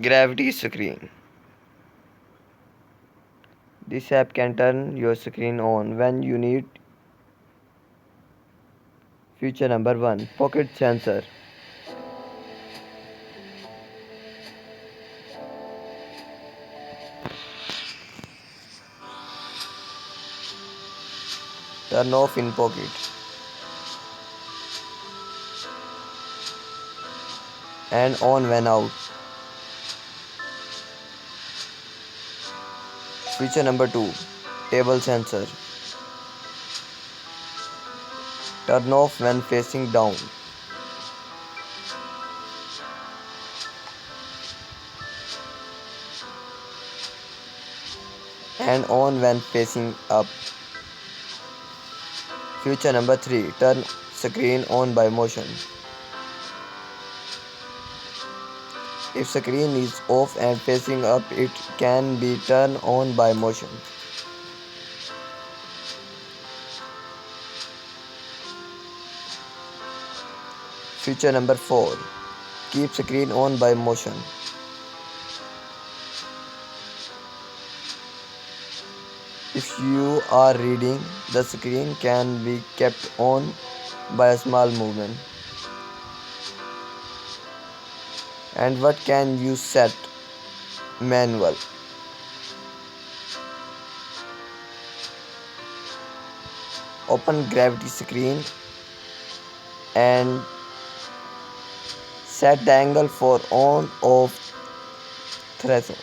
Gravity screen. This app can turn your screen on when you need. Feature number 1, pocket sensor. Turn off in pocket and on when out. Feature number 2, table sensor. Turn off when facing down and on when facing up. Feature number 3, turn screen on by motion. If screen is off and facing up, it can be turned on by motion. Feature number 4, keep screen on by motion. If you are reading, the screen can be kept on by a small movement. And what can you set? Manual. Open gravity screen and set the angle for on off threshold.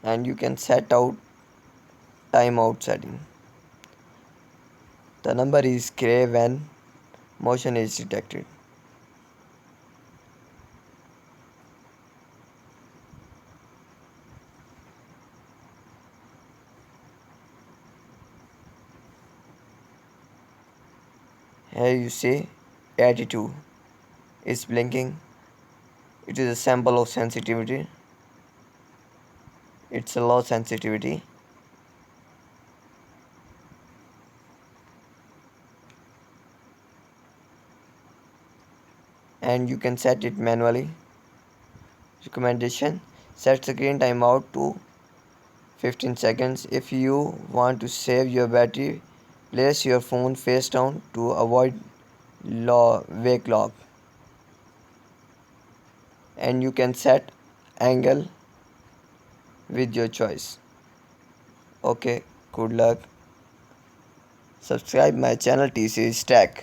And you can set out timeout setting. The number is gray when motion is detected. Here you see 82 is blinking. It is a sample of sensitivity. It's a low sensitivity. And you can set it manually. Recommendation: set screen timeout to 15 seconds. If you want to save your battery, place your phone face down to avoid wake lock. And you can set angle with your choice. Okay, good luck. Subscribe my channel TC Tech.